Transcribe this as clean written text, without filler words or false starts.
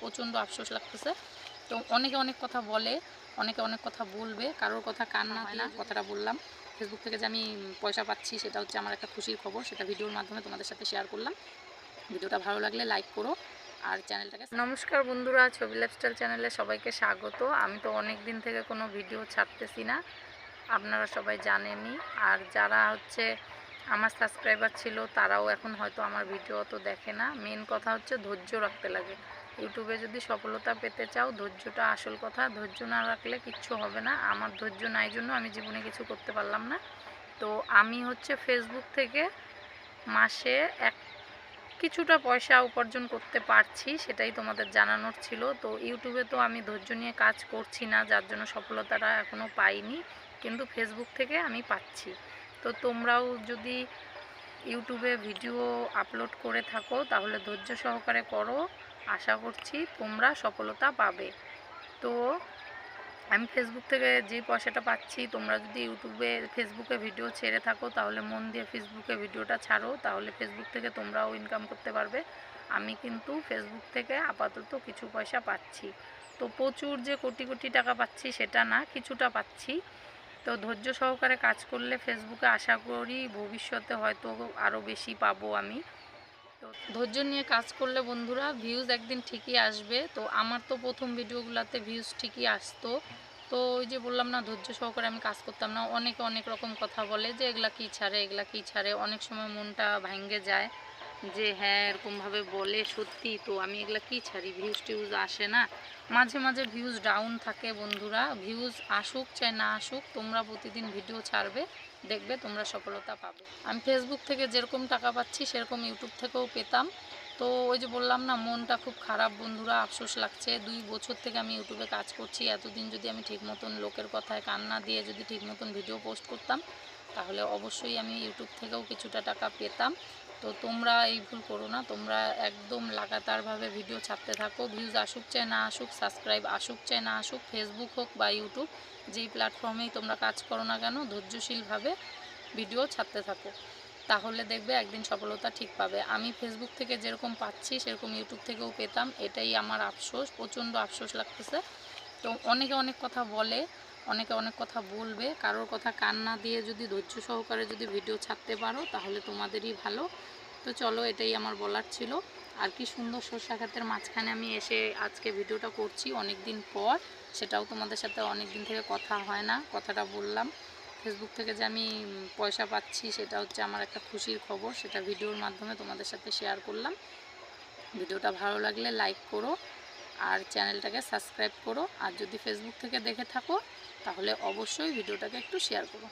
প্রচণ্ড আফসোস লাগতেছে। তো অনেকে অনেক কথা বলে, অনেকে অনেক কথা বলবে, কারোর কথা কান না দিয়ে কথাটা বললাম। ফেসবুক থেকে যে আমি পয়সা পাচ্ছি সেটা হচ্ছে আমার একটা খুশির খবর, সেটা ভিডিওর মাধ্যমে তোমাদের সাথে শেয়ার করলাম। ভিডিওটা ভালো লাগলে লাইক করো আর চ্যানেলটাকে। নমস্কার বন্ধুরা, ছবি লাইফস্টাইল চ্যানেলে সবাইকে স্বাগত। আমি তো অনেক দিন থেকে কোনো ভিডিও ছাড়তেছি না, আপনারা সবাই জানেনই। আর যারা হচ্ছে আমার সাবস্ক্রাইবার ছিল তারাও এখন হয়তো আমার ভিডিও অত দেখে না। মেন কথা হচ্ছে ধৈর্য রাখতে লাগে। ইউটিউবে যদি সফলতা পেতে চাও ধৈর্যটা আসল কথা। ধৈর্য না রাখলে কিচ্ছু হবে না। আমার ধৈর্য নাই জন্য আমি জীবনে কিছু করতে পারলাম না। তো আমি হচ্ছে ফেসবুক থেকে মাসে কিছুটা পয়সা উপার্জন করতে পারছি, সেটাই তোমাদের জানানোর ছিল। তো ইউটিউবে তো আমি ধৈর্য নিয়ে কাজ করছি না, যার জন্য সফলতাটা এখনও পাইনি, কিন্তু ফেসবুক থেকে আমি পাচ্ছি। তো তোমরাও যদি ইউটিউবে ভিডিও আপলোড করে থাকো তাহলে ধৈর্য সহকারে করো, আশা করছি তোমরা সফলতা পাবে। তো আমি ফেসবুক থেকে যে পয়সাটা পাচ্ছি, তোমরা যদি ইউটিউবে ফেসবুকে ভিডিও ছেড়ে থাকো তাহলে মন দিয়ে ফেসবুকে ভিডিওটা ছাড়ো, তাহলে ফেসবুক থেকে তোমরাও ইনকাম করতে পারবে। আমি কিন্তু ফেসবুক থেকে আপাতত কিছু পয়সা পাচ্ছি। তো প্রচুর যে কোটি কোটি টাকা পাচ্ছি সেটা না, কিছুটা পাচ্ছি। তো ধৈর্য সহকারে কাজ করলে ফেসবুকে আশা করি ভবিষ্যতে হয়তো আরও বেশি পাবো আমি। তো ধৈর্য নিয়ে কাজ করলে বন্ধুরা ভিউজ একদিন ঠিকই আসবে। তো আমার তো প্রথম ভিডিওগুলোতে ভিউজ ঠিকই আসতো। তো ওই যে বললাম না, ধৈর্য সহকারে আমি কাজ করতাম না। অনেকে অনেক রকম কথা বলে যে এগুলা কী ছাড়ে, এগুলা কী ছাড়ে। অনেক সময় মনটা ভেঙে যায় যে হ্যাঁ এরকমভাবে বলে, সত্যি তো আমি এগুলা কী ছাড়ি, ভিউজ টিউজ আসে না। মাঝে মাঝে ভিউজ ডাউন থাকে বন্ধুরা। ভিউজ আসুক চাই না আসুক, তোমরা প্রতিদিন ভিডিও ছাড়বে, দেখবে তোমরা সফলতা পাবে। আমি ফেসবুক থেকে যেরকম টাকা পাচ্ছি সেরকম ইউটিউব থেকেও পেতাম। তো ওই যে বললাম না, মনটা খুব খারাপ বন্ধুরা, আফসোস লাগছে। 2 বছর থেকে আমি ইউটিউবে কাজ করছি, এতদিন যদি আমি ঠিক মতন লোকের কথায় কান না দিয়ে যদি ঠিক মতন ভিডিও পোস্ট করতাম তাহলে অবশ্যই আমি ইউটিউব থেকেও কিছুটা টাকা পেতাম। তো তোমরা এই ভুল করো না, তোমরা একদম লাগাতারভাবে ভিডিও ছাড়তে থাকো। ভিউজ আসুক চাই না আসুক, সাবস্ক্রাইব আসুক চাই না আসুক, ফেসবুক হোক বা ইউটিউব, যেই প্ল্যাটফর্মেই তোমরা কাজ করো না কেন ধৈর্যশীলভাবে ভিডিও ছাড়তে থাকো, তাহলে দেখবে একদিন সফলতা ঠিক পাবে। আমি ফেসবুক থেকে যেরকম পাচ্ছি সেরকম ইউটিউব থেকেও পেতাম, এটাই আমার আফসোস, প্রচণ্ড আফসোস লাগতেছে। তো অনেকে অনেক কথা বলে, অনেকে অনেক কথা বলবে, কারোর কথা কান না দিয়ে যদি ধৈর্য সহকারে যদি ভিডিও ছাড়তে পারো তাহলে তোমাদেরই ভালো। তো চলো, এটাই আমার বলার ছিল। আর কি সুন্দর সরষা ক্ষেতের মাঝখানে আমি এসে আজকে ভিডিওটা করছি অনেক দিন পর, সেটাও তোমাদের সাথে অনেক দিন থেকে কথা হয় না, কথাটা বললাম। ফেসবুক থেকে যে আমি পয়সা পাচ্ছি সেটা হচ্ছে আমার একটা খুশির খবর, সেটা ভিডিওর মাধ্যমে তোমাদের সাথে শেয়ার করলাম। ভিডিওটা ভালো লাগলে লাইক করো আর চ্যানেলটাকে সাবস্ক্রাইব করো। আর যদি ফেসবুক থেকে দেখে থাকো তাহলে অবশ্যই ভিডিওটাকে একটু শেয়ার করো।